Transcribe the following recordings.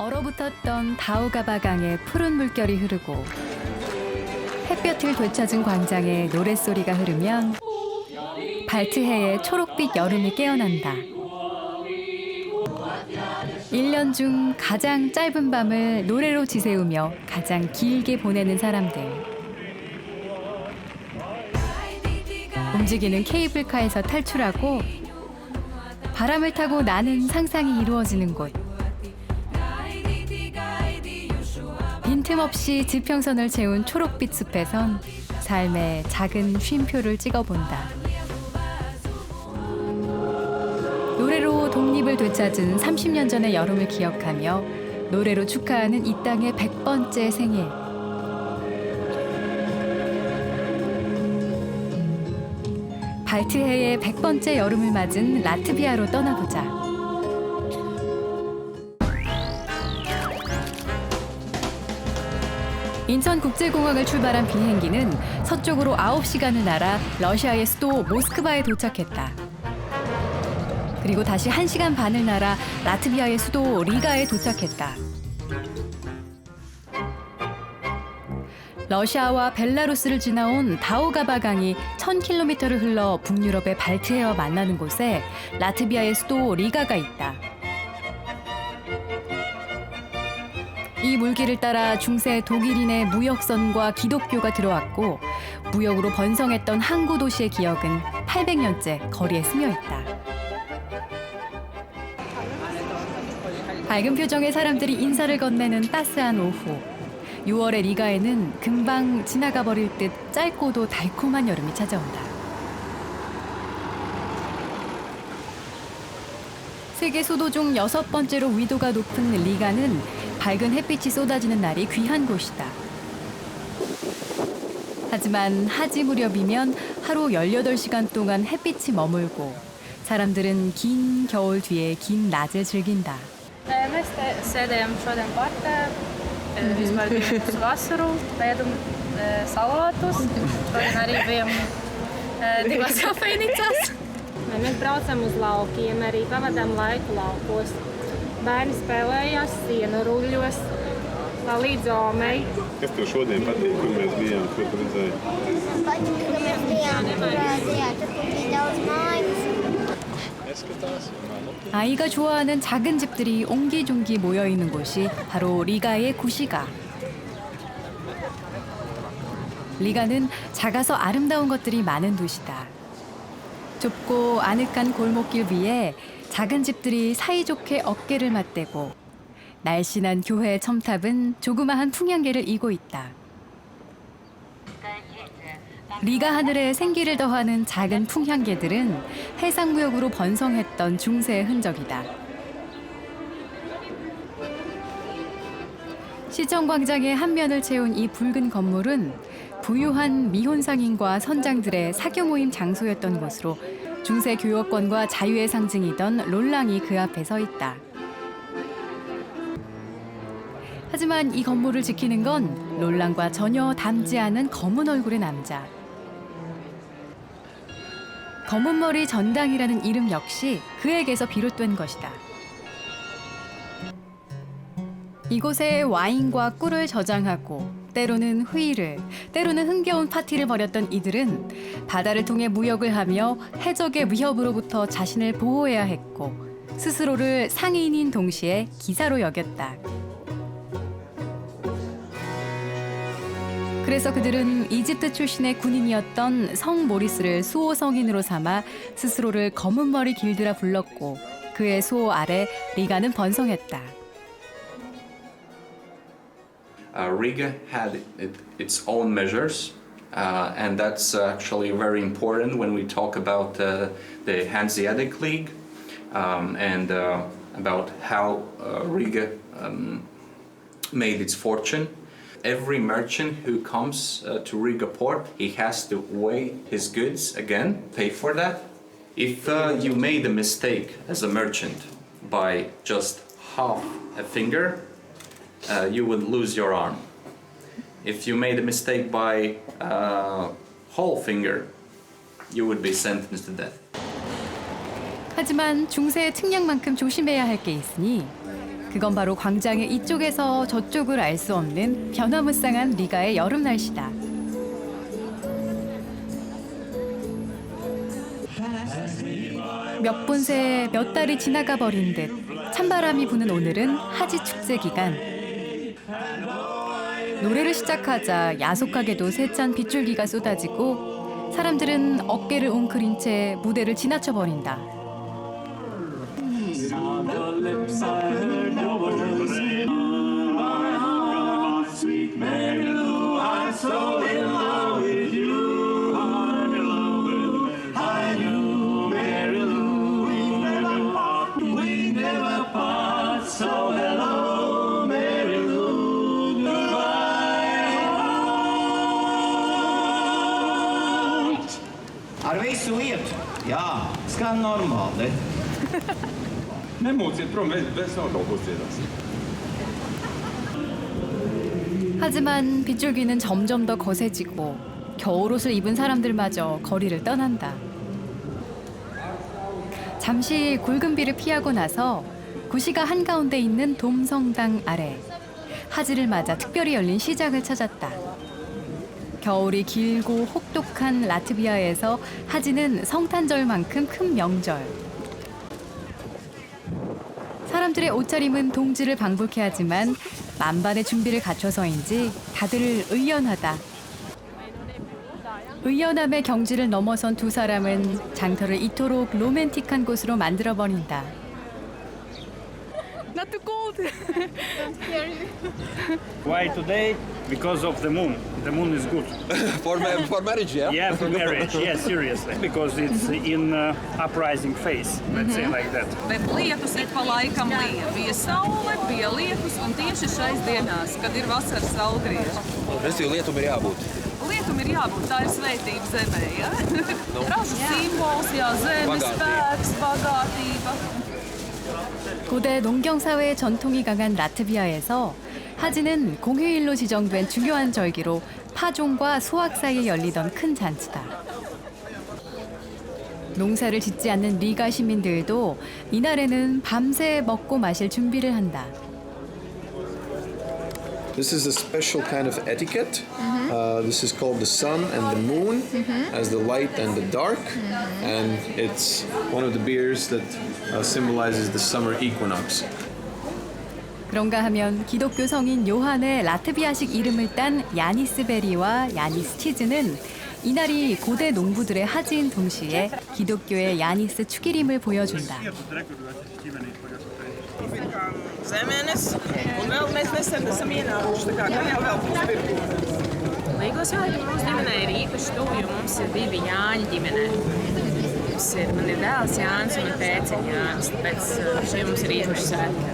얼어붙었던 다우가바강에 푸른 물결이 흐르고 햇볕을 되찾은 광장에 노랫소리가 흐르면 발트해의 초록빛 여름이 깨어난다. 1년 중 가장 짧은 밤을 노래로 지새우며 가장 길게 보내는 사람들. 움직이는 케이블카에서 탈출하고 바람을 타고 나는 상상이 이루어지는 곳. 빈틈없이 지평선을 채운 초록빛 숲에선 삶의 작은 쉼표를 찍어본다. 노래로 독립을 되찾은 30년 전의 여름을 기억하며 노래로 축하하는 이 땅의 100번째 생일. 발트해의 100번째 여름을 맞은 라트비아로 떠나보자. 인천국제공항을 출발한 비행기는 서쪽으로 9시간을 날아 러시아의 수도 모스크바에 도착했다. 그리고 다시 1시간 반을 날아 라트비아의 수도 리가에 도착했다. 러시아와 벨라루스를 지나온 다우가바강이 1000km를 흘러 북유럽의 발트해와 만나는 곳에 라트비아의 수도 리가가 있다. 이 물길을 따라 중세 독일인의 무역선과 기독교가 들어왔고 무역으로 번성했던 항구 도시의 기억은 800년째 거리에 스며 있다. 밝은 표정의 사람들이 인사를 건네는 따스한 오후. 6월의 리가에는 금방 지나가 버릴 듯 짧고도 달콤한 여름이 찾아온다. 세계 수도 중 6번째로 위도가 높은 리가는 밝은 햇빛이 쏟아지는 날이 귀한 곳이다. 하지만 하지 무렵이면 하루 18시간 동안 햇빛이 머물고 사람들은 긴 겨울 뒤에 긴 낮을 즐긴다. Mēs te sēdējam šodien partē, izbaudījām uz vasaru, ēdam salātus, šodien arī bijām divās kafejnīcās. Mēs braucam uz laukiem, arī pavadām laiku laukos. Bērni spēlējās sienu ruļļos, līdz Omei. Kas tev šodien patīk, kur mēs bijām, ko tu redzēji? Patīk, ka mēs bijām tur tajā, tur bija daudz mājas. 아이가 좋아하는 작은 집들이 옹기종기 모여있는 곳이 바로 리가의 구시가. 리가는 작아서 아름다운 것들이 많은 도시다. 좁고 아늑한 골목길 위에 작은 집들이 사이좋게 어깨를 맞대고 날씬한 교회 첨탑은 조그마한 풍향계를 이고 있다. 리가 하늘에 생기를 더하는 작은 풍향계들은 해상무역으로 번성했던 중세의 흔적이다. 시청 광장의 한 면을 채운 이 붉은 건물은 부유한 미혼상인과 선장들의 사교 모임 장소였던 곳으로 중세 교역권과 자유의 상징이던 롤랑이 그 앞에 서 있다. 하지만 이 건물을 지키는 건 롤랑과 전혀 닮지 않은 검은 얼굴의 남자. 검은머리 전당이라는 이름 역시 그에게서 비롯된 것이다. 이곳에 와인과 꿀을 저장하고 때로는 회의를, 때로는 흥겨운 파티를 벌였던 이들은 바다를 통해 무역을 하며 해적의 위협으로부터 자신을 보호해야 했고 스스로를 상인인 동시에 기사로 여겼다. 그래서 그들은 이집트 출신의 군인이었던 성 모리스를 수호 성인으로 삼아 스스로를 검은머리 길드라 불렀고 그의 수호 아래 리가는 번성했다. Riga had its own measures, and that's actually very important when we talk about the Hanseatic League and about how Riga made its fortune. Every merchant who comes to Riga port, he has to weigh his goods again, pay for that. If you made a mistake as a merchant by just half a finger, you would lose your arm. If you made a mistake by whole finger, you would be sentenced to death. 하지만 중세의 측량만큼 조심해야 할 게 있으니 그건 바로 광장의 이쪽에서 저쪽을 알 수 없는 변화무쌍한 리가의 여름 날씨다. 몇 분 새 몇 달이 지나가 버린 듯 찬바람이 부는 오늘은 하지 축제 기간. 노래를 시작하자 야속하게도 세찬 빗줄기가 쏟아지고 사람들은 어깨를 웅크린 채 무대를 지나쳐 버린다. Ar visu lietu, jā, skan normāli. Nemūciet prom, mēs nav kaut ko dziedāsim. 하지만 빗줄기는 점점 더 거세지고 겨울옷을 입은 사람들마저 거리를 떠난다. 잠시 굵은 비를 피하고 나서 구시가 한가운데 있는 돔성당 아래 하지를 맞아 특별히 열린 시장을 찾았다. 겨울이 길고 혹독한 라트비아에서 하지는 성탄절만큼 큰 명절. 사람들의 옷차림은 동지를 방불케 하지만 만반의 준비를 갖춰서인지 다들 의연하다. 의연함의 경지를 넘어선 두 사람은 장터를 이토록 로맨틱한 곳으로 만들어버린다. Not too cold. Why today? Because of the moon. The moon is good. For marriage, yeah? Yeah, for marriage. Yeah, seriously. Because it's in uprising phase, let's say like that. Bet lietus ik pa laikam lija. Bija saule, bija lietus, un tieši šais dienās, kad ir vasaras saulgrieži. Respektīvi, lietum ir jābūt. Lietum ir jābūt, tā ir svētība zemē, ja? Ražu simbols, jā, zemes spēks, bagātība. 고대 농경사회의 전통이 강한 라트비아에서 하지는 공휴일로 지정된 중요한 절기로 파종과 수확 사이에 열리던 큰 잔치다. 농사를 짓지 않는 리가 시민들도 이날에는 밤새 먹고 마실 준비를 한다. This is a special kind of etiquette. This is called the sun and the moon as the light and the dark. And it's one of the beers that symbolizes the summer equinox. 그런가 하면 기독교 성인 요한의 라트비아식 이름을 딴 야니스 베리와 야니스 치즈는 이날이 고대 농부들의 하지인 동시에 기독교의 야니스 축일임을 보여준다. Zemenes, un vēl mēs nesen esam ienākuši, tā kā gan jau vēl būs pirmie. Līgos jāļi mūsu ģimenē ir īpaši tuvi, jo mums ir divi Jāņi ģimenē. Man ir dēls Jānis un tēts ir Jānis, tāpēc šeit mums ir īpaši svētki.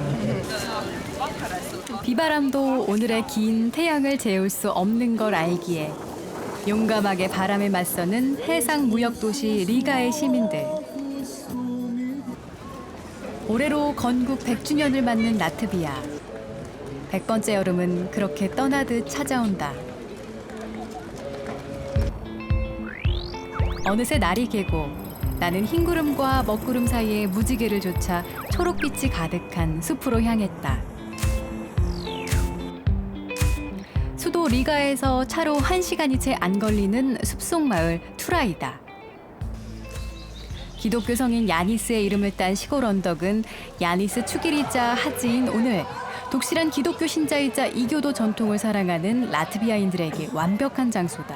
비바람도 오늘의 긴 태양을 재울 수 없는 걸 알기에 용감하게 바람에 맞서는 해상 무역 도시 리가의 시민들. 올해로 건국 100주년을 맞는 라트비아. 100번째 여름은 그렇게 떠나듯 찾아온다. 어느새 날이 개고 나는 흰구름과 먹구름 사이에 무지개를 좇아 초록빛이 가득한 숲으로 향했다. 수도 리가에서 차로 1시간이 채 안 걸리는 숲속 마을 투라이다. 기독교 성인 야니스의 이름을 딴 시골 언덕은 야니스 축일이자 하지인 오늘 독실한 기독교 신자이자 이교도 전통을 사랑하는 라트비아인들에게 완벽한 장소다.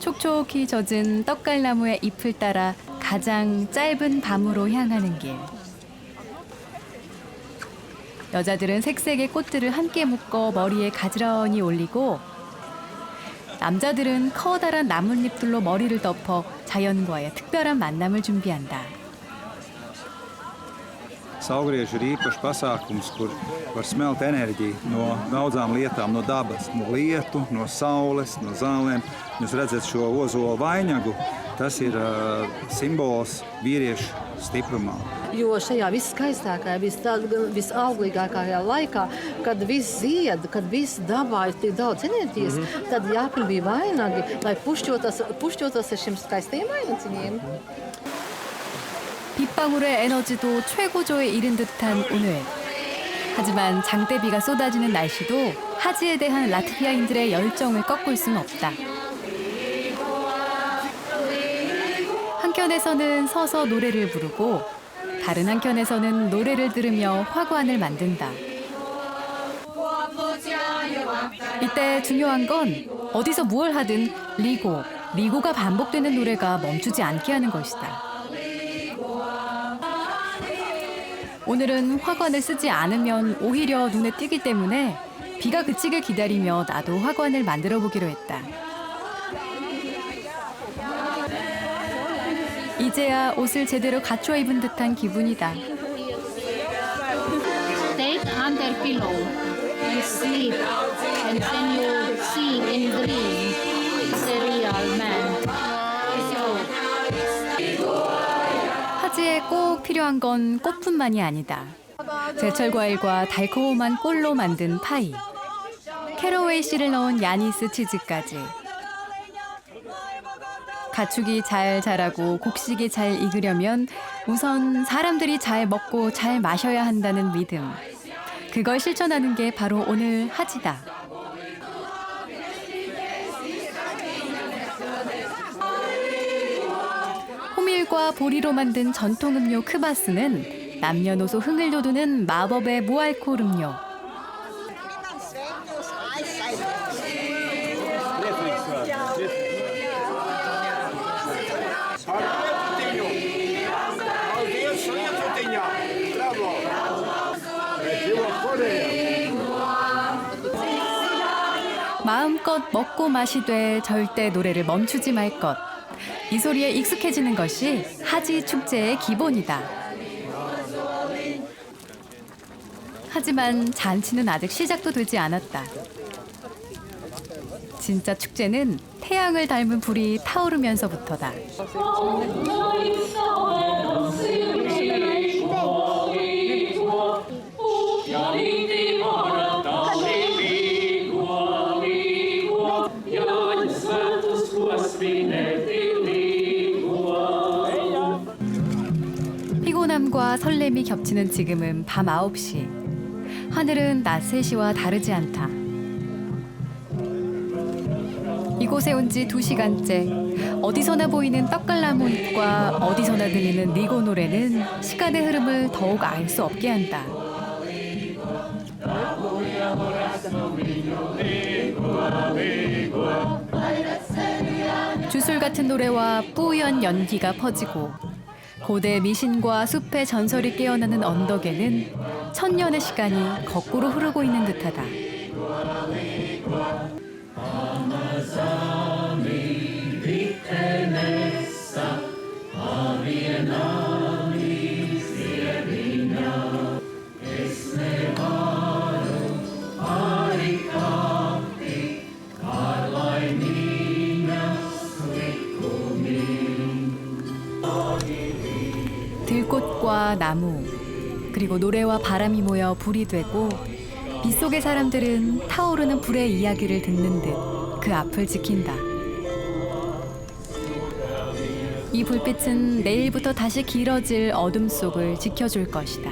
촉촉히 젖은 떡갈나무의 잎을 따라 가장 짧은 밤으로 향하는 길. 여자들은 색색의 꽃들을 함께 묶어 머리에 가지런히 올리고 남자들은 커다란 나뭇잎들로 머리를 덮어 자연과의 특별한 만남을 준비한다. Saulgrieži ir īpašs pasākums, kur var smelt enerģiju no daudzām lietām, no dabas, no lietu, no saules, no zālēm. Jūs redzat šo ozolu vainagu, tas ir simbols vīriešu stiprumā. Jo šajā viskaistākajā, visauglīgākajā laikā, kad viss zied, kad viss dabā ir tik daudz enerģijas, tad jāpil bija vainagi, lai pušķotos ar šiem skaistajiem vainaciņiem. 빗방울의 에너지도 최고조에 이른 듯한 오늘. 하지만 장대비가 쏟아지는 날씨도 하지에 대한 라트비아인들의 열정을 꺾을 순 없다. 한켠에서는 서서 노래를 부르고 다른 한켠에서는 노래를 들으며 화관을 만든다. 이때 중요한 건 어디서 무얼 하든 리고가 반복되는 노래가 멈추지 않게 하는 것이다. 오늘은 화관을 쓰지 않으면 오히려 눈에 띄기 때문에 비가 그치길 기다리며 나도 화관을 만들어 보기로 했다. 이제야 옷을 제대로 갖춰 입은 듯한 기분이다. Take under pillow and sleep, and then you see in dream the real man. 하지에 꼭 필요한 건 꽃뿐만이 아니다. 제철 과일과 달콤한 꿀로 만든 파이, 캐러웨이 씨를 넣은 야니스 치즈까지. 가축이 잘 자라고 곡식이 잘 익으려면 우선 사람들이 잘 먹고 잘 마셔야 한다는 믿음. 그걸 실천하는 게 바로 오늘 하지다. 호밀과 보리로 만든 전통 음료 크바스는 남녀노소 흥을 돋우는 마법의 무알코올 음료. 마음껏 먹고 마시되 절대 노래를 멈추지 말 것. 이 소리에 익숙해지는 것이 하지 축제의 기본이다. 하지만 잔치는 아직 시작도 되지 않았다. 진짜 축제는 태양을 닮은 불이 타오르면서부터다. 피곤함과 설렘이 겹치는 지금은 밤 9시. 하늘은 낮 3시와 다르지 않다. 이곳에 온 지 2시간째. 어디서나 보이는 떡갈나무 잎과 어디서나 들리는 리고 노래는 시간의 흐름을 더욱 알 수 없게 한다. 주술 같은 노래와 뿌연 연기가 퍼지고 고대 미신과 숲의 전설이 깨어나는 언덕에는 천년의 시간이 거꾸로 흐르고 있는 듯하다. 들꽃과 나무, 그리고 노래와 바람이 모여 불이 되고 빗속의 사람들은 타오르는 불의 이야기를 듣는 듯 그 앞을 지킨다. 이 불빛은 내일부터 다시 길어질 어둠 속을 지켜줄 것이다.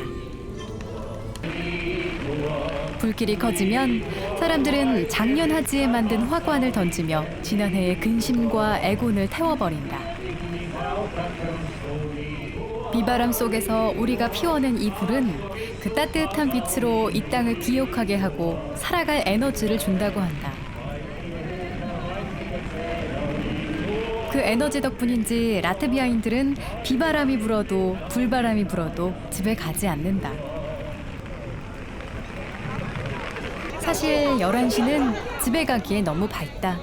불길이 커지면 사람들은 작년 하지에 만든 화관을 던지며 지난해의 근심과 애곤을 태워버린다. 비바람 속에서 우리가 피워낸 이 불은 그 따뜻한 빛으로 이 땅을 기억하게 하고 살아갈 에너지를 준다고 한다. 그 에너지 덕분인지 라트비아인들은 비바람이 불어도 불바람이 불어도 집에 가지 않는다. 사실 11시는 집에 가기에 너무 밝다.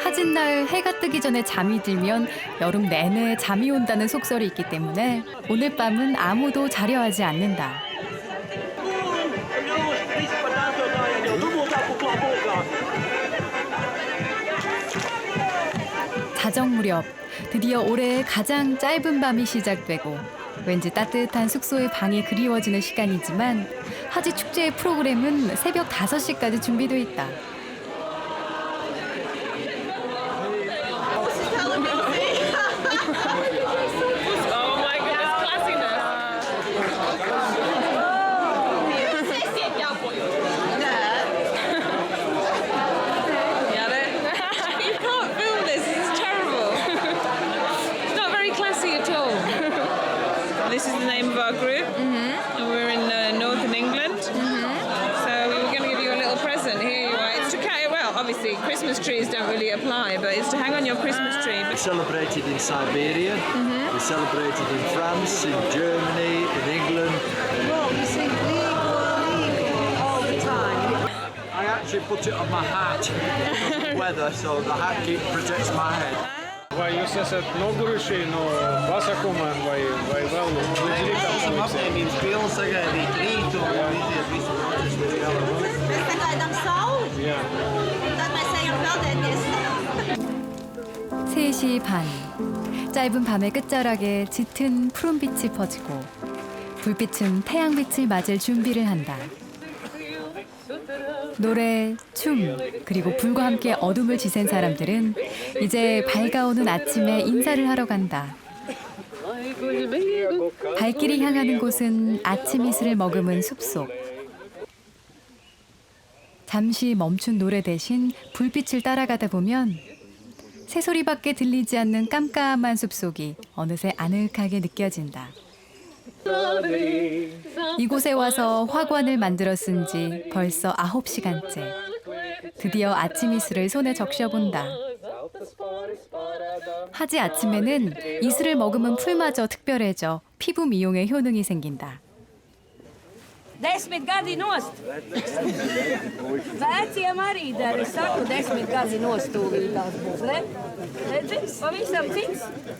하진 날 해가 뜨기 전에 잠이 들면 여름 내내 잠이 온다는 속설이 있기 때문에 오늘 밤은 아무도 자려 하지 않는다. 자정 무렵 드디어 올해의 가장 짧은 밤이 시작되고 왠지 따뜻한 숙소의 방이 그리워지는 시간이지만 하지 축제의 프로그램은 새벽 5시까지 준비돼 있다. This is the name of our group, and we're in northern England. So we were going to give you a little present. Here you are. It's to carry. Well, obviously Christmas trees don't really apply, but it's to hang on your Christmas tree. We celebrated in Siberia. We celebrated in France, in Germany, in England. Well, you see, legal all the time. I actually put it on my hat. Weather, so the hat protects my head. Vai jūs esat noguruši no pasakuma vai vēl no Esam apņēmības pilni sagaidīt rītu un iziet visu procesu līdz galam. Mēs sagaidām sauli. Jā. Tad mēs ejam peldēties. 3시 반. 짧은 밤의 끝자락에 짙은 푸른빛이 퍼지고 불빛은 태양빛을 맞을 준비를 한다. 노래, 춤, 그리고 불과 함께 어둠을 지샌 사람들은 이제 밝아오는 아침에 인사를 하러 간다. 발길이 향하는 곳은 아침 이슬을 머금은 숲속. 잠시 멈춘 노래 대신 불빛을 따라가다 보면 새소리밖에 들리지 않는 깜깜한 숲속이 어느새 아늑하게 느껴진다. 이곳에 와서 화관을 만들어 쓴 지 벌써 9시간째. 드디어 아침 이슬을 손에 적셔본다. 하지 아침에는 이슬을 머금은 풀마저 특별해져 피부 미용에 효능이 생긴다. 10 gadi nost. Veciem arī dara. Es saku, 10 gadi nost tūlītās būs, ne? Redzi? Pavisam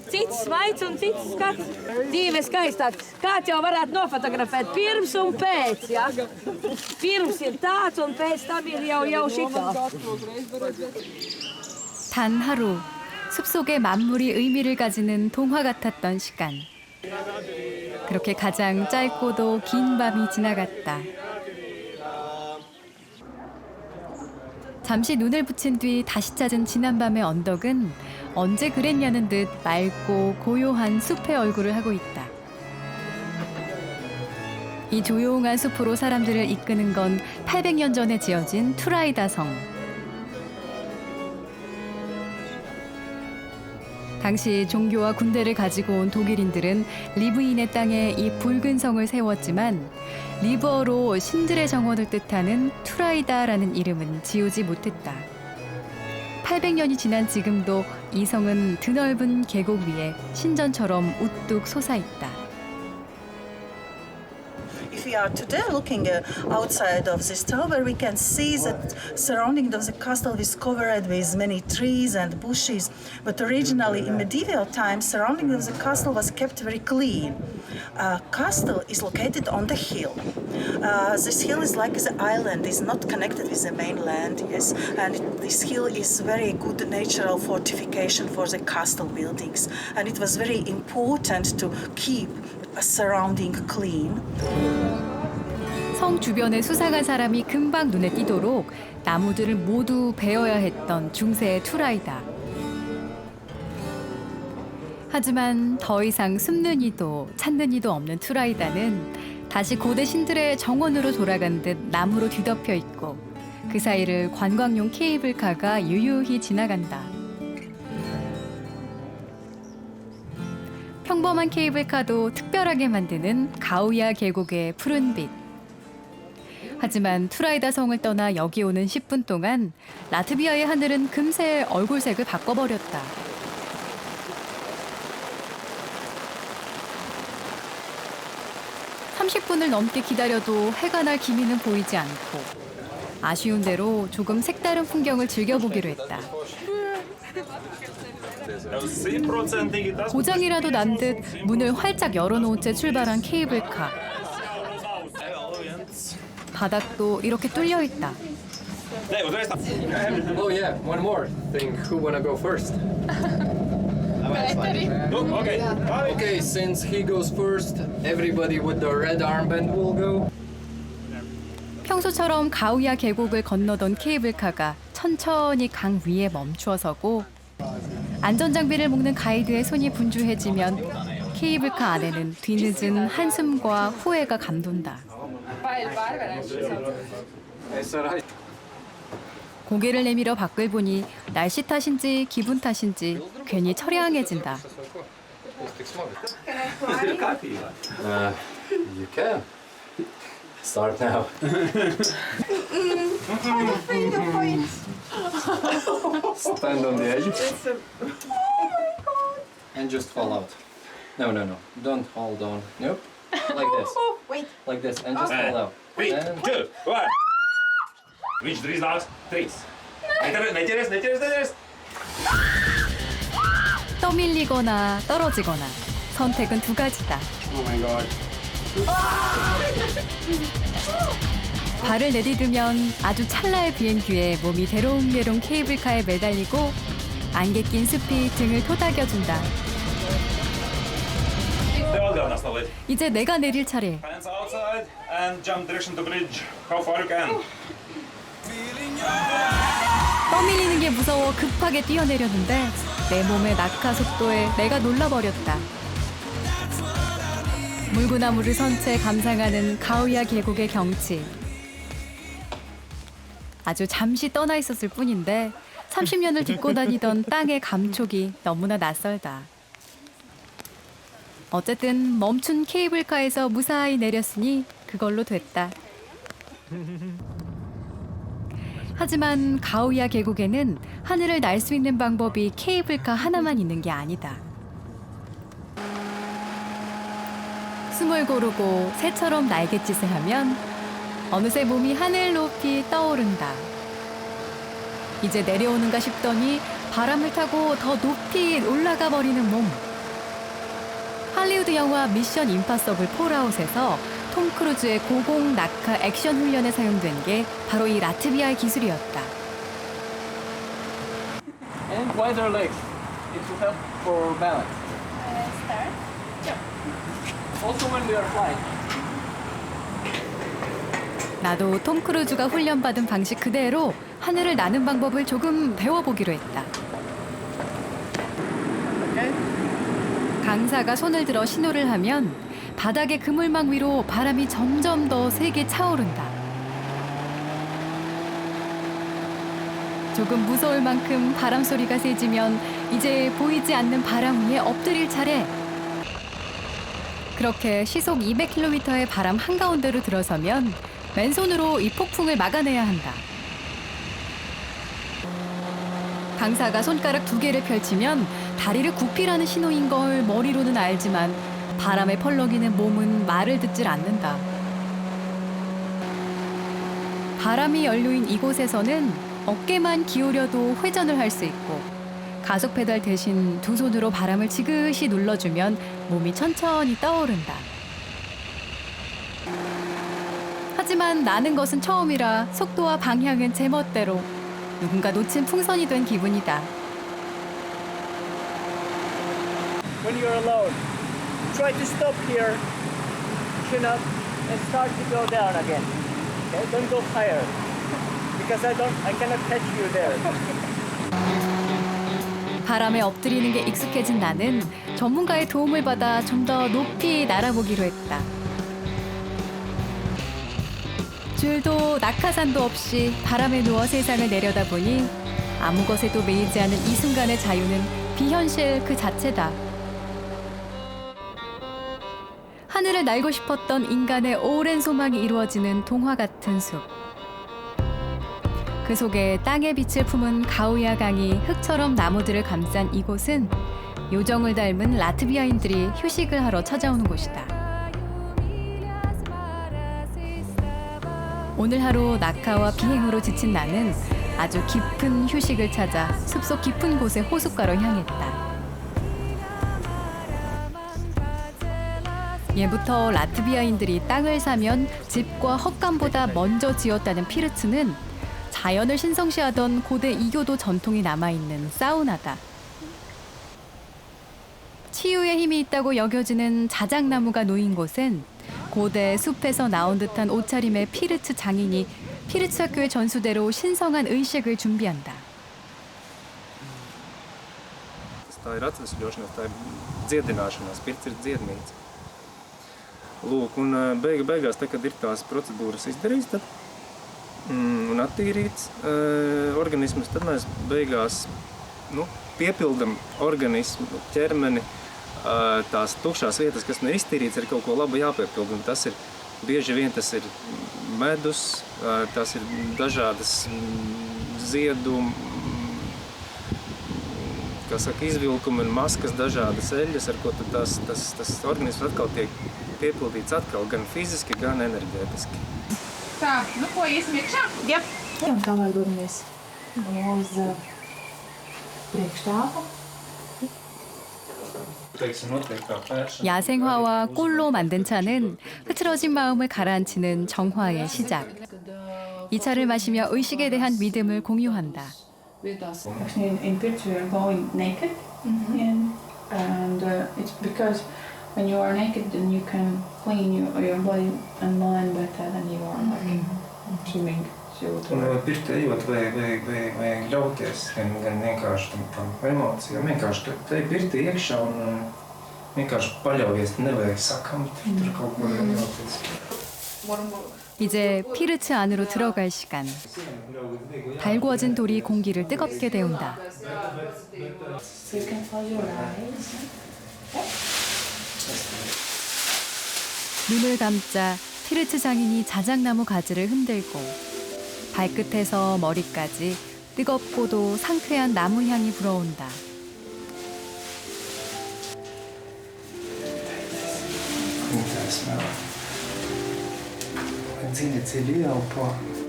cits svaids un cits skats. Dzīve skaistāks. Kāds jau varētu nofotografēt pirms un pēc, ja? Pirms ir tāds un pēc tam ir jau šitā. 단 하루, 숲속의 만물이 의미를 가지는 동화 같았던 시간. 그렇게 가장 짧고도 긴 밤이 지나갔다. 잠시 눈을 붙인 뒤 다시 찾은 지난밤의 언덕은 언제 그랬냐는 듯 맑고 고요한 숲의 얼굴을 하고 있다. 이 조용한 숲으로 사람들을 이끄는 건 800년 전에 지어진 투라이다 성. 당시 종교와 군대를 가지고 온 독일인들은 리브인의 땅에 이 붉은 성을 세웠지만 리브어로 신들의 정원을 뜻하는 투라이다라는 이름은 지우지 못했다. 800년이 지난 지금도 이 성은 드넓은 계곡 위에 신전처럼 우뚝 솟아있다. If we are today looking outside of this tower, we can see that surrounding of the castle is covered with many trees and bushes. But originally, in medieval times, surrounding of the castle was kept very clean. Castle is located on the hill. This hill is like the island, is not connected with the mainland. Yes, and this hill is very good natural fortification for the castle buildings, and it was very important to keep a surrounding clean. 성 주변에 수상한 사람이 금방 눈에 띄도록 나무들을 모두 베어야 했던 중세의 투라이다. 하지만 더 이상 숨는 이도 찾는 이도 없는 투라이다는 다시 고대 신들의 정원으로 돌아간 듯 나무로 뒤덮여 있고 그 사이를 관광용 케이블카가 유유히 지나간다. 평범한 케이블카도 특별하게 만드는 가우야 계곡의 푸른 빛. 하지만 투라이다 성을 떠나 여기 오는 10분 동안 라트비아의 하늘은 금세 얼굴색을 바꿔버렸다. (30분을) 넘게 기다려도 해가 날 기미는 보이지 않고 아쉬운 대로 조금 색다른 풍경을 즐겨보기로 했다. 고장이라도 난 듯 문을 활짝 열어놓은 채 출발한 케이블카. 바닥도 이렇게 뚫려 있다. Oh yeah, one more thing. Who wanna go first? Okay, since he goes first, everybody with the red armband will go. 평소처럼 가우야 계곡을 건너던 케이블카가 천천히 강 위에 멈추어 서고 안전장비를 묶는 가이드의 손이 분주해지면 케이블카 안에는 뒤늦은 한숨과 후회가 감돈다. 고개를 내밀어 밖을 보니 날씨 탓인지 기분 탓인지 괜히 처량해진다. You can. Start now. Stand on the edge. And just fall out. No. Don't hold on. Nope. Like this. Wait. Like this. And just fall out. 3, And 2, 1. Which trees last? Trees. 내려서. 떠밀리거나 떨어지거나 선택은 두 가지다. Oh my god. 발을 내디디면 아주 찰나의 비행기에 몸이 대롱대롱 케이블카에 매달리고 안개 낀 숲이 등을 토닥여준다. 이제 내가 내릴 차례. Hands outside and jump direction to bridge. How far you can. 떠밀리는 게 무서워 급하게 뛰어내렸는데 내 몸의 낙하 속도에 내가 놀라버렸다. 물구나무를 선 채 감상하는 가우야 계곡의 경치. 아주 잠시 떠나 있었을 뿐인데 30년을 딛고 다니던 땅의 감촉이 너무나 낯설다. 어쨌든 멈춘 케이블카에서 무사히 내렸으니 그걸로 됐다. 하지만 가우야 계곡에는 하늘을 날 수 있는 방법이 케이블카 하나만 있는 게 아니다. 숨을 고르고 새처럼 날갯짓을 하면 어느새 몸이 하늘 높이 떠오른다. 이제 내려오는가 싶더니 바람을 타고 더 높이 올라가 버리는 몸. 할리우드 영화 미션 임파서블 폴아웃에서 톰 크루즈의 고공 낙하 액션 훈련에 사용된 게 바로 이 라트비아의 기술이었다. And wider legs. It will help for balance. Start. Also when we are flying. 나도 톰 크루즈가 훈련받은 방식 그대로 하늘을 나는 방법을 조금 배워보기로 했다. 강사가 손을 들어 신호를 하면 바닥의 그물망 위로 바람이 점점 더 세게 차오른다. 조금 무서울 만큼 바람 소리가 세지면 이제 보이지 않는 바람 위에 엎드릴 차례. 그렇게 시속 200km의 바람 한가운데로 들어서면 맨손으로 이 폭풍을 막아내야 한다. 강사가 손가락 2개를 펼치면 다리를 굽히라는 신호인 걸 머리로는 알지만 바람에 펄럭이는 몸은 말을 듣질 않는다. 바람이 연료인 이곳에서는 어깨만 기울여도 회전을 할 수 있고 가속 페달 대신 두 손으로 바람을 지그시 눌러주면 몸이 천천히 떠오른다. 하지만 나는 것은 처음이라 속도와 방향은 제멋대로 누군가 놓친 풍선이 된 기분이다. When you're alone, try to stop here, chin up, and start to go down again. Okay, don't go higher, because I cannot catch you there. 바람에 엎드리는 게 익숙해진 나는 전문가의 도움을 받아 좀 더 높이 날아보기로 했다. 줄도 낙하산도 없이 바람에 누워 세상을 내려다보니 아무 것에도 매이지 않은 이 순간의 자유는 비현실 그 자체다. 하늘을 날고 싶었던 인간의 오랜 소망이 이루어지는 동화 같은 숲. 그 속에 땅의 빛을 품은 가우야 강이 흙처럼 나무들을 감싼 이곳은 요정을 닮은 라트비아인들이 휴식을 하러 찾아오는 곳이다. 오늘 하루 낙하와 비행으로 지친 나는 아주 깊은 휴식을 찾아 숲속 깊은 곳의 호숫가로 향했다. 예부터 라트비아인들이 땅을 사면 집과 헛간보다 먼저 지었다는 피르츠는 자연을 신성시하던 고대 이교도 전통이 남아있는 사우나다. 치유의 힘이 있다고 여겨지는 자작나무가 놓인 곳엔 고대 숲에서 나온 듯한 옷차림의 피르츠 장인이 피르츠 학교의 전수대로 신성한 의식을 준비한다. Tā ir atvesļošanās, tā ir dziedināšanās, pirts ir dziednīca. Lūk, un beigās, tā, kad ir tās procedūras izdarīts, tad, un attīrīts organismus, tad mēs beigās piepildam organismu, ķermeni, tās tukšās vietas, kas nav iztīrīts, ir kaut ko labu jāpiepilda. Un tas ir bieži vien tas ir medus, tas ir dažādas ziedu, kā saka, izvilkumi un maskas, dažādas eļļas, ar ko tas organisms atkal tiek piepildīts atkal gan fiziski, gan enerģētiski. Tā, ko iesim iekšā? Jā. Un tālāk dodamies uz priekštāvu. 야생화와 꿀로 만든 차는 흐트러진 마음을 가라앉히는 정화의 시작. 이 차를 마시며 의식에 대한 믿음을 공유한다. Actually, in Pirts we are going naked, and it's because when you are naked, then you can clean your body and mind better than you are like swimming. Pirtī ejot vajag ļauties gan vienkārši tam emocijām, vienkārši te pirtī iekšā un vienkārši paļaujies, nevajag sakamt, tur kaut ko ļauties. 이제 피르츠 안으로 들어갈 시간. 달구어진 돌이 공기를 뜨겁게 데운다. 눈을 감자 피르츠 장인이 자작나무 가지를 흔들고 발끝에서 머리까지 뜨겁고도 상쾌한 나무 향이 불어온다.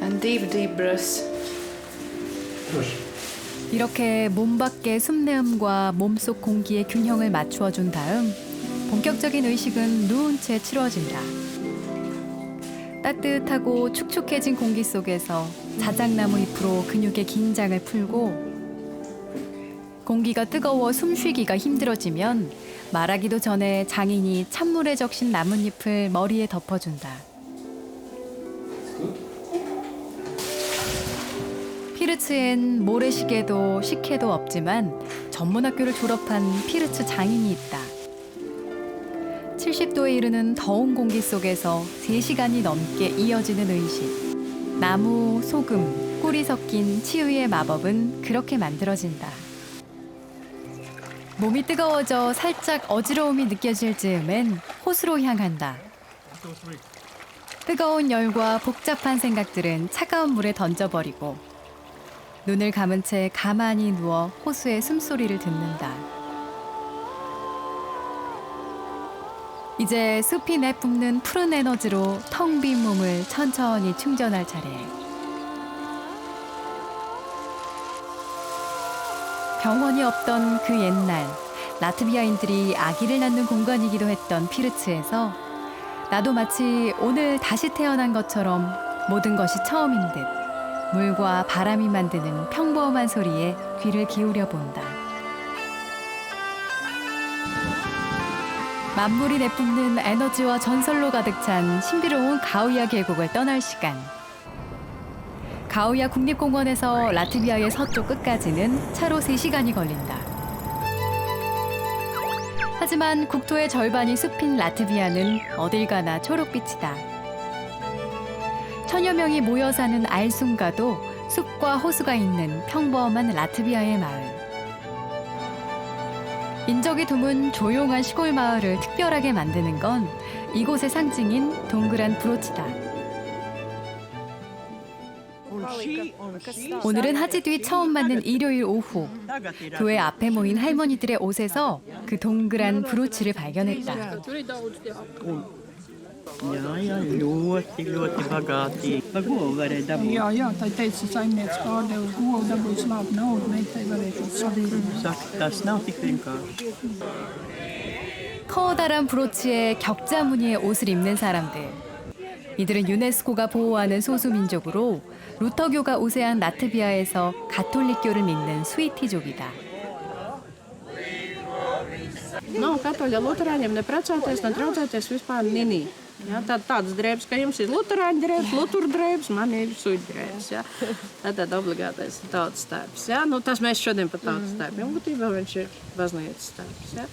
And deep breaths. 이렇게 몸 밖의 숨내음과 몸속 공기의 균형을 맞추어 준 다음 본격적인 의식은 누운 채 치러진다. 따뜻하고 축축해진 공기 속에서 자작나무 잎으로 근육의 긴장을 풀고 공기가 뜨거워 숨쉬기가 힘들어지면 말하기도 전에 장인이 찬물에 적신 나뭇잎을 머리에 덮어준다. 피르츠엔 모래시계도 식혜도 없지만 전문학교를 졸업한 피르츠 장인이 있다. 70도에 이르는 더운 공기 속에서 3시간이 넘게 이어지는 의식. 나무, 소금, 꿀이 섞인 치유의 마법은 그렇게 만들어진다. 몸이 뜨거워져 살짝 어지러움이 느껴질 즈음엔 호수로 향한다. 뜨거운 열과 복잡한 생각들은 차가운 물에 던져버리고 눈을 감은 채 가만히 누워 호수의 숨소리를 듣는다. 이제 숲이 내뿜는 푸른 에너지로 텅 빈 몸을 천천히 충전할 차례. 병원이 없던 그 옛날, 라트비아인들이 아기를 낳는 공간이기도 했던 피르츠에서 나도 마치 오늘 다시 태어난 것처럼 모든 것이 처음인 듯 물과 바람이 만드는 평범한 소리에 귀를 기울여 본다. 만물이 내뿜는 에너지와 전설로 가득 찬 신비로운 가우야 계곡을 떠날 시간. 가우야 국립공원에서 라트비아의 서쪽 끝까지는 차로 3시간이 걸린다. 하지만 국토의 절반이 숲인 라트비아는 어딜 가나 초록빛이다. 천여 명이 모여 사는 알숨가도 숲과 호수가 있는 평범한 라트비아의 마을. 인적이 드문 조용한 시골 마을을 특별하게 만드는 건 이곳의 상징인 동그란 브로치다. 오늘은 하지 뒤 처음 맞는 일요일 오후, 교회 앞에 모인 할머니들의 옷에서 그 동그란 브로치를 발견했다. ļoti bagātīgi. Par govu varēja dabūt. Jā, tā teica saimnieks pārdeva govu, dabūja slāpu naudu, meitai varēja to sadīt. Saka, tas nav tik vienkārši. 커다란 브로치에 격자 무늬의 옷을 입는 사람들. 이들은 유네스코가 보호하는 소수민족으로 루터교가 우세한 라트비아에서 가톨릭교를 믿는 스위티족이다. Nav katoļa luterāņiem ne precēties, ne draudzēties vispār ninī. Ja, tādas drēbes, ka jums ir luterāņu drēbes, lutur drēbes, man ir suļu drēbes. Ja. Tad obligātais tautas tērps. Ja. Nu, tas mēs šodien par tautas tērpiem. Būtībā viņš ir baznīcas tērps. Ja.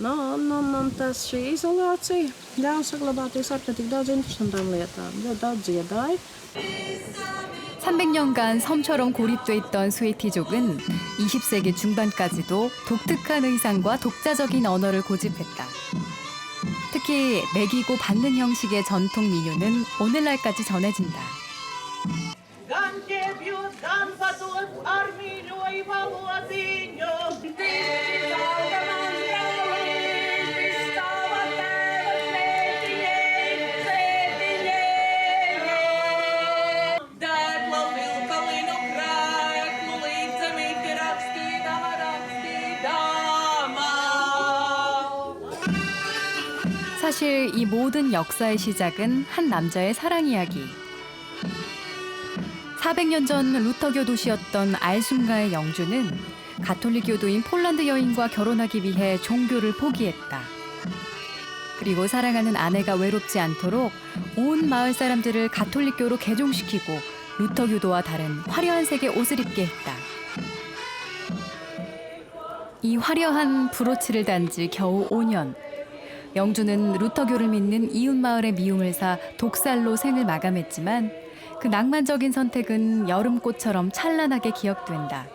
Nu, un tas šī izolācija ļauj saglabāties ārkārtīgi daudz interesantām lietām. Ļoti daudz dziedāja. 300년간 섬처럼 고립돼 있던 스웨티족은 20세기 중반까지도 독특한 의상과 독자적인 언어를 고집했다. 특히 먹이고 받는 형식의 전통 민요는 오늘날까지 전해진다. 사실 이 모든 역사의 시작은 한 남자의 사랑 이야기. 400년 전 루터교 도시였던 알순가의 영주는 가톨릭 교도인 폴란드 여인과 결혼하기 위해 종교를 포기했다. 그리고 사랑하는 아내가 외롭지 않도록 온 마을 사람들을 가톨릭교로 개종시키고 루터교도와 다른 화려한 색의 옷을 입게 했다. 이 화려한 브로치를 단 지 겨우 5년. 영주는 루터교를 믿는 이웃마을의 미움을 사 독살로 생을 마감했지만 그 낭만적인 선택은 여름꽃처럼 찬란하게 기억된다.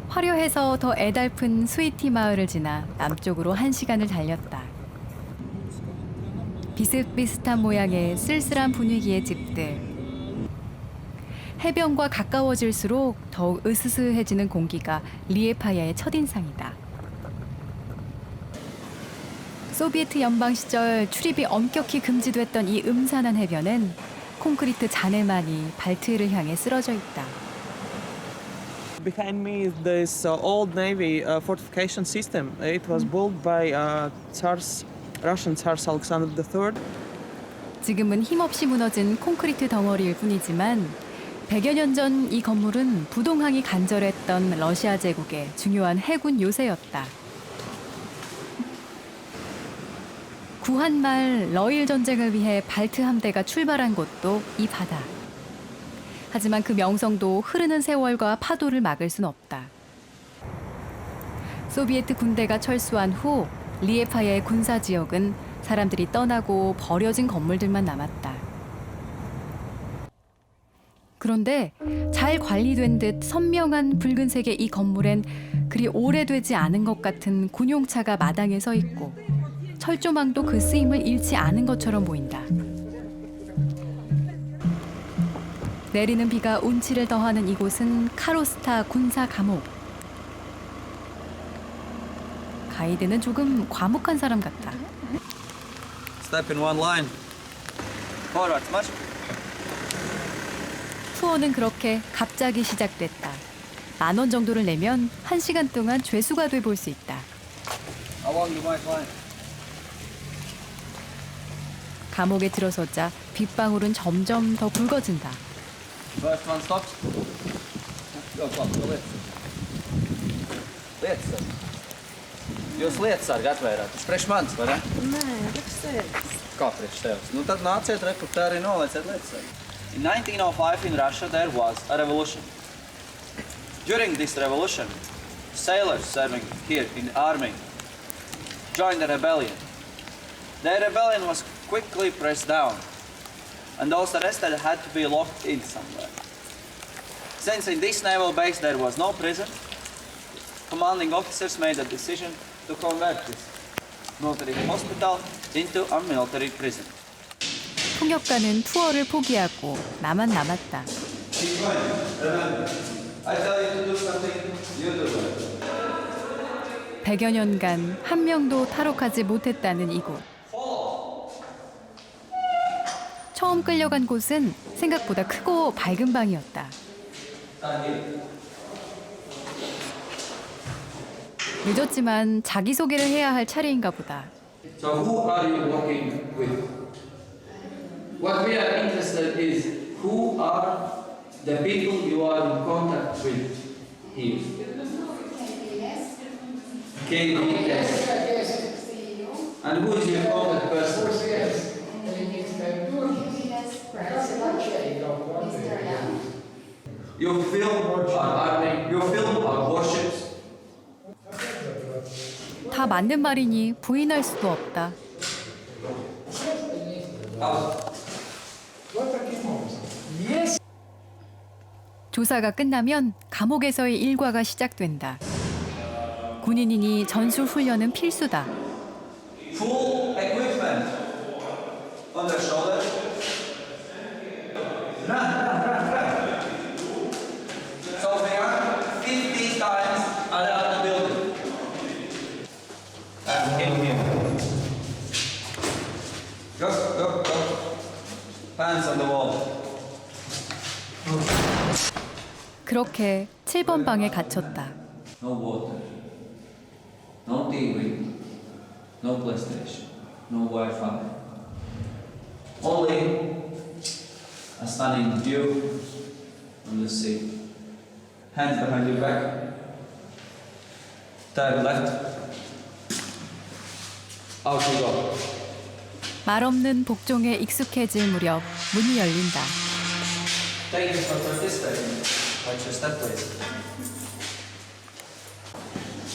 화려해서 더 애달픈 스위티 마을을 지나 남쪽으로 1시간을 달렸다. 비슷비슷한 모양의 쓸쓸한 분위기의 집들. 해변과 가까워질수록 더욱 으스스해지는 공기가 리에파야의 첫인상이다. 소비에트 연방 시절 출입이 엄격히 금지됐던 이 음산한 해변엔 콘크리트 잔해만이 발트해를 향해 쓰러져 있다. Behind me is this old Navy fortification system. It was built by Russian Tsar Alexander III. 지금은 힘없이 무너진 콘크리트 덩어리일 뿐이지만 100여 년 전 이 건물은 부동항이 간절했던 러시아 제국의 중요한 해군 요새였다. 구한 말 러일 전쟁을 위해 발트 함대가 출발한 곳도 이 바다. 하지만 그 명성도 흐르는 세월과 파도를 막을 순 없다. 소비에트 군대가 철수한 후 리에파야의 군사 지역은 사람들이 떠나고 버려진 건물들만 남았다. 그런데 잘 관리된 듯 선명한 붉은색의 이 건물엔 그리 오래되지 않은 것 같은 군용차가 마당에 서 있고 철조망도 그 쓰임을 잃지 않은 것처럼 보인다. 내리는 비가 운치를 더하는 이곳은 카로스타 군사 감옥. 가이드는 조금 과묵한 사람 같다. Step in one line. Forward, march. 투어는 그렇게 갑자기 시작됐다. 10,000원 정도를 내면 1시간 동안 죄수가 돼 볼 수 있다. Along the white line. 감옥에 들어서자 빗방울은 점점 더 굵어진다. First one stops. Go, go, lietas. Lietas. Jūs lietas sargi atvērāt. Tas priekš manis, vai ne? Nē, priekš tevis. Kā priekš tevis? Nu tad nāciet, reku, tā arī nolaiciet lietas sargi. In 1905 in Russia there was a revolution. During this revolution, sailors serving here in the army joined the rebellion. The rebellion was quickly pressed down, and those arrested had to be locked in somewhere. Since in this naval base there was no prison, commanding officers made a decision to convert this military hospital into a military prison. 통역가는 투어를 포기하고 나만 남았다. I tell you to do something, you do it. 100여 년간 한 명도 탈옥하지 못했다는 이곳. 처음 끌려간 곳은 생각보다 크고 밝은 방이었다. 늦었지만 자기소개를 해야 할 차례인가 보다. So who are you working with? What we are interested is who are the people you are in contact with here. KBS. And who is your contact person? Your film are warships. 다 맞는 말이니 부인할 수도 없다. 조사가 끝나면 감옥에서의 일과가 시작된다. 군인이니 전술 훈련은 필수다. Full equipment on their shoulders. Run. So they are 50 times around the building. And came here. Go. Hands on the wall. 그렇게 7번 방에 갇혔다. No water. No TV. No PlayStation. No Wi-Fi. Only a stunning view on the sea. Hands behind your back. Dive left. Out you go. 말없는 복종에 익숙해질 무렵 문이 열린다. Thank you for participating. Watch your step, please.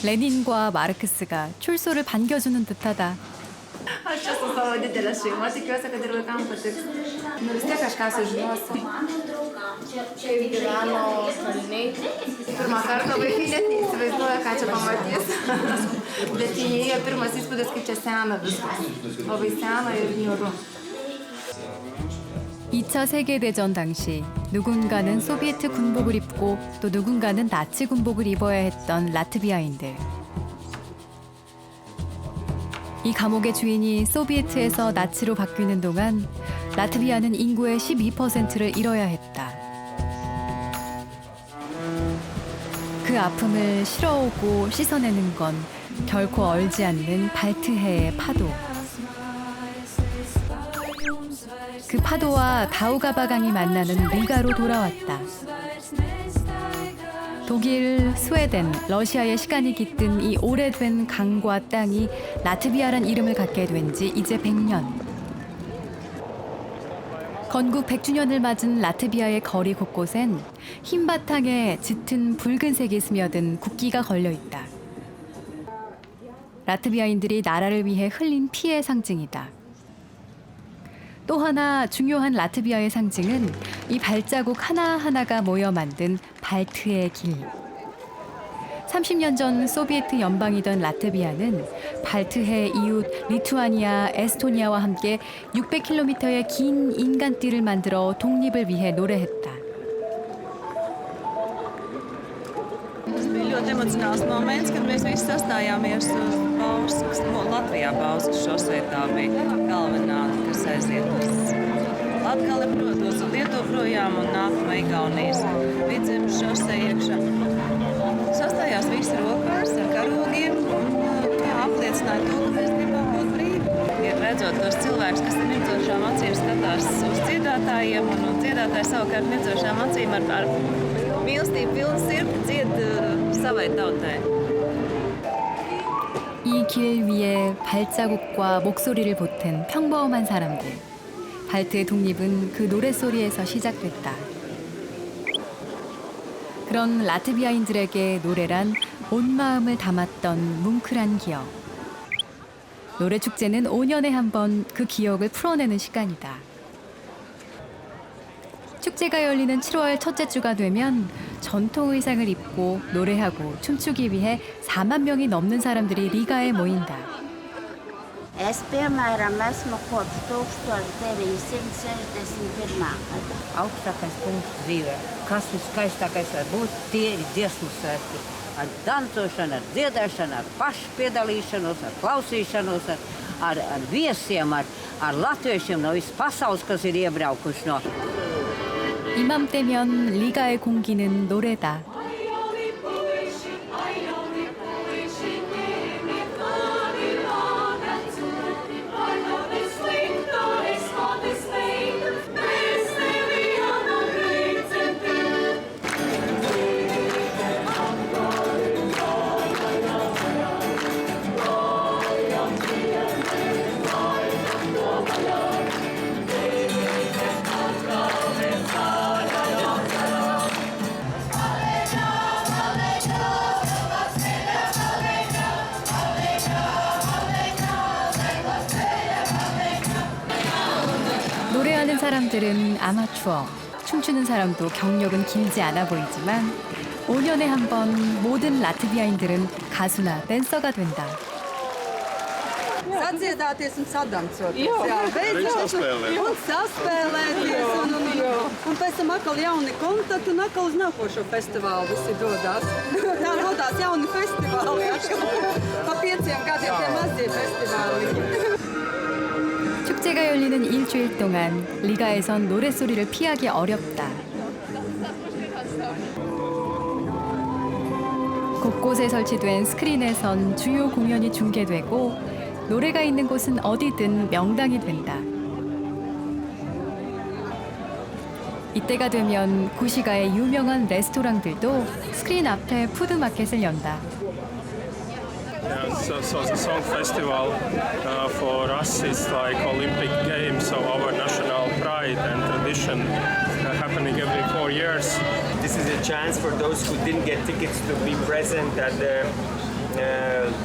레닌과 마르크스가 출소를 반겨주는 듯하다. Aš čia su savo didelė šeima, tikiuosi, kad ir vaikams patiks. Nu vis tiek kažką sužinosi. Čia gyveno kaliniai. Pirmą kartą vaikai net neįsivaizduoja, ką čia pamatys. Bet įėjo pirmas įspūdis, kaip čia sena viskas. Labai sena ir niūru. 2차 세계대전 당시 누군가는 소비에트 군복을 입고 또 누군가는 나치 군복을 입어야 했던 라트비아인들. 이 감옥의 주인이 소비에트에서 나치로 바뀌는 동안 라트비아는 인구의 12%를 잃어야 했다. 그 아픔을 실어오고 씻어내는 건 결코 얼지 않는 발트해의 파도. 그 파도와 다우가바강이 만나는 리가로 돌아왔다. 독일, 스웨덴, 러시아의 시간이 깃든 이 오래된 강과 땅이 라트비아란 이름을 갖게 된 지 이제 100년. 건국 100주년을 맞은 라트비아의 거리 곳곳엔 흰 바탕에 짙은 붉은색이 스며든 국기가 걸려 있다. 라트비아인들이 나라를 위해 흘린 피의 상징이다. 또 하나 중요한 라트비아의 상징은 이 발자국 하나하나가 모여 만든 발트의 길. 30년 전 소비에트 연방이던 라트비아는 발트해 이웃 리투아니아, 에스토니아와 함께 600km의 긴 인간띠를 만들어 독립을 위해 노래했다. Tas bija ļoti emocionāls moments, kad mēs visi sastājāmies uz Bauskas, Latvijā Bauskas šosei. Tā bija galvenā, kas aiziet uz Latgali, uz Lietuvu projām un nākamā Igaunijas Vidzemes šosei iekšā. Sastājās visi rokās ar karogiem un apliecināja to, ka mēs gribam būt brīvi. Ir redzot tos cilvēkus, kas ar mirdzošām acīm skatās uz dziedātājiem, un dziedātāji savukārt mirdzošām acīm ar mīlestību pilnu sirdi dzied savai tautai. 이 길 위에 발자국과 목소리를 보탠 평범한 사람들. 발트의 독립은 그 노랫소리에서 시작됐다. 그런 라트비아인들에게 노래란 온 마음을 담았던 뭉클한 기억. 노래축제는 5년에 한 번 그 기억을 풀어내는 시간이다. 축제가 열리는 7월 첫째 주가 되면 전통 의상을 입고 노래하고 춤추기 위해 4만 명이 넘는 사람들이 리가에 모인다. Es, piemēram, esmu kopš 1961. gada. Augstākais punkts dzīvē. Kas viskaistākais var būt, tie ir dziesmu svētki. Ar dancošanu, ar dziedāšanu, ar pašu piedalīšanos, ar klausīšanos, ar viesiem, ar latviešiem no visas pasaules, kas ir iebraukuši no. 이맘때면 리가의 공기는 노래다. 사람들은 아마추어, 춤추는 사람도 경력은 길지 않아 보이지만 5년에 한 번 모든 라트비아인들은 가수나 댄서가 된다. Sadziedāties un sadancoties. Jā. Beidzot. Saspēlēt. Un saspēlēties. Un pēc tam atkal jauni kontakti un atkal uz nākošo festivālu visi dodas. Tā rodās jauni festivāli. Pa 5 gadiem tie mazie festivāli. 축제가 열리는 일주일 동안 리가에선 노랫소리를 피하기 어렵다. 곳곳에 설치된 스크린에선 주요 공연이 중계되고 노래가 있는 곳은 어디든 명당이 된다. 이때가 되면 구시가의 유명한 레스토랑들도 스크린 앞에 푸드마켓을 연다. Yeah, so the song festival for us is like Olympic Games, so our national pride and tradition happening every 4 years. This is a chance for those who didn't get tickets to be present at the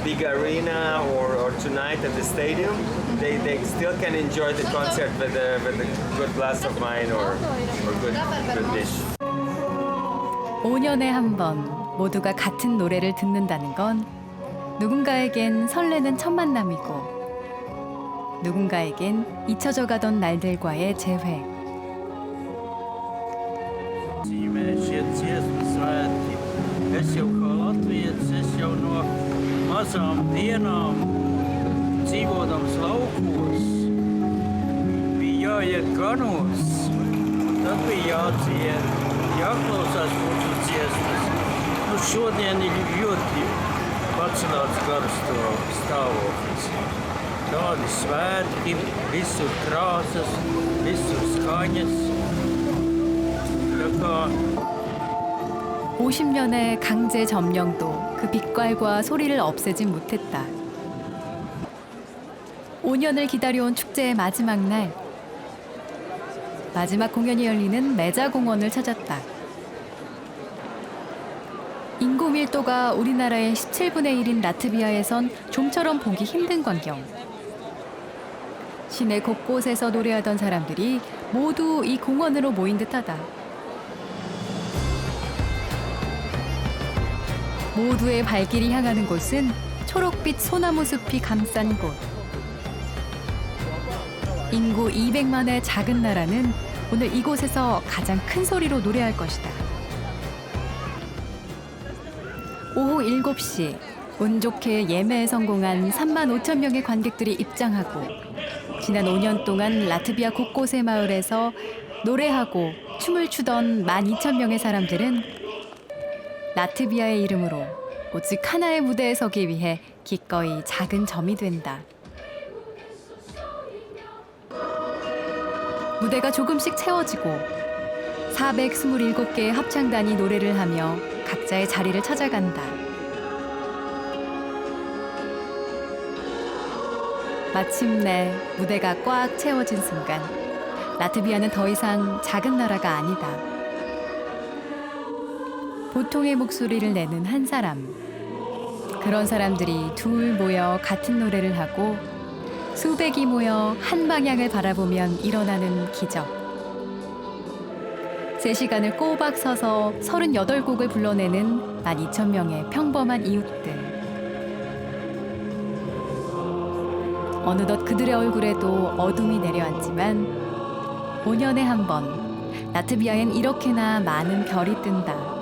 big arena or tonight at the stadium. They still can enjoy the concert with a good glass of wine or good dish. 5년에 한 번 모두가 같은 노래를 듣는다는 건 누군가에겐 설레는 첫 만남이고 누군가에겐 잊혀져 가던 날들과의 재회. Šie dziesmu svētki. Es jau kā latvietis, es jau no mazām dienām dzīvodams laukos, bija jāiet ganos, un tad bija jādzied, jāklausās mūsu dziesmas. Nu, šodien ir ļoti pacelāts garastāvoklis. Tādi svētki, visur krāsas, visur skaņas. 50년의 강제 점령도 그 빛깔과 소리를 없애진 못했다. 5년을 기다려온 축제의 마지막 날, 마지막 공연이 열리는 메자공원을 찾았다. 인구 밀도가 우리나라의 17분의 1인 라트비아에선 좀처럼 보기 힘든 광경. 시내 곳곳에서 노래하던 사람들이 모두 이 공원으로 모인 듯하다. 모두의 발길이 향하는 곳은 초록빛 소나무 숲이 감싼 곳. 인구 200만의 작은 나라는 오늘 이곳에서 가장 큰 소리로 노래할 것이다. 오후 7시, 운 좋게 예매에 성공한 3만 5천 명의 관객들이 입장하고 지난 5년 동안 라트비아 곳곳의 마을에서 노래하고 춤을 추던 12,000명의 사람들은 라트비아의 이름으로 오직 하나의 무대에 서기 위해 기꺼이 작은 점이 된다. 무대가 조금씩 채워지고 427개의 합창단이 노래를 하며 각자의 자리를 찾아간다. 마침내 무대가 꽉 채워진 순간 라트비아는 더 이상 작은 나라가 아니다. 보통의 목소리를 내는 한 사람. 그런 사람들이 둘 모여 같은 노래를 하고 수백이 모여 한 방향을 바라보면 일어나는 기적. 3시간을 꼬박 서서 38곡을 불러내는 12,000명의 평범한 이웃들. 어느덧 그들의 얼굴에도 어둠이 내려앉지만 5년에 한 번 라트비아엔 이렇게나 많은 별이 뜬다.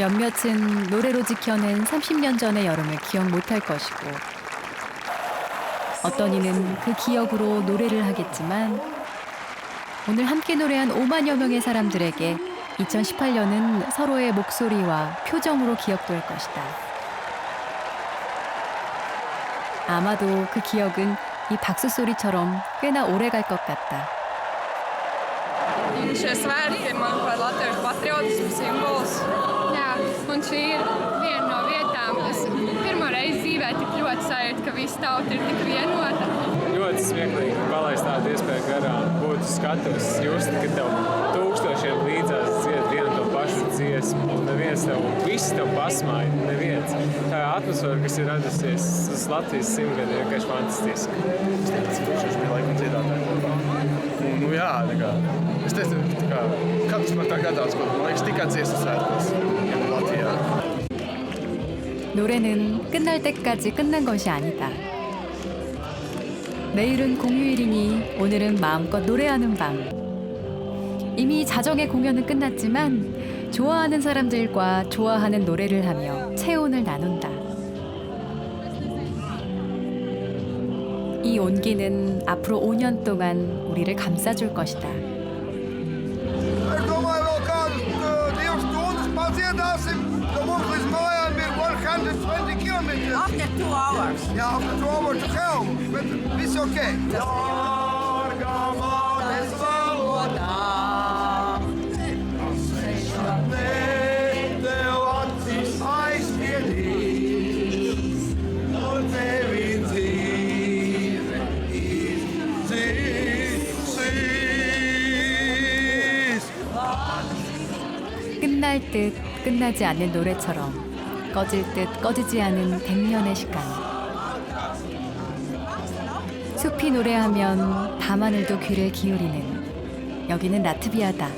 몇몇은 노래로 지켜낸 30년 전의 여름을 기억 못할 것이고 어떤 이는 그 기억으로 노래를 하겠지만 오늘 함께 노래한 5만여 명의 사람들에게 2018년은 서로의 목소리와 표정으로 기억될 것이다. 아마도 그 기억은 이 박수 소리처럼 꽤나 오래 갈 것 같다. Šie svētki ir, manuprāt, latviešu patriotismu simbols. Jā, un šī ir viena no vietām, kas pirmo reizi dzīvē tik ļoti sajūt, ka visa tauta ir tik vienota. Ļoti smieklīgi palaist tādu iespēju garām, būt skatuves, just, ka tev tūkstošiem līdzās dzied vienu to pašu dziesmu, un neviens tev, visi tev pasmāja, neviens. Tā atmosfēra, kas ir radusies uz Latvijas simtgadi, ir vienkārši fantastiska. Es teicu, tūkstoši bija laikam dziedātāji kopā. Nu jā, tā kā, es teicu, tā kā, katrs par tā gadās, ko, man liekas, tikai dziesmu svētkos, Latvijā. 노래는 끝날 때까지 끝난 것이 아니다. 내일은 공휴일이니 오늘은 마음껏 노래하는 밤. 이미 자정의 공연은 끝났지만 좋아하는 사람들과 좋아하는 노래를 하며 체온을 나눈다. 이 온기는 앞으로 5년 동안 우리를 감싸줄 것이다. Es domāju, vēl kādas 2 stundas padziedāsim, ka mums līdz mājām ir 120 kilometers. After 2 hours. Jā, after 2 hours to home, bet viss okay. Dārgāmātes valodā, tev acis aizspiedīs, un tevi dzīve izdzīs. 끝날 듯 끝나지 않는 노래처럼 꺼질 듯 꺼지지 않은 100년의 시간. 숲이 노래하면 밤하늘도 귀를 기울이는 여기는 라트비아다.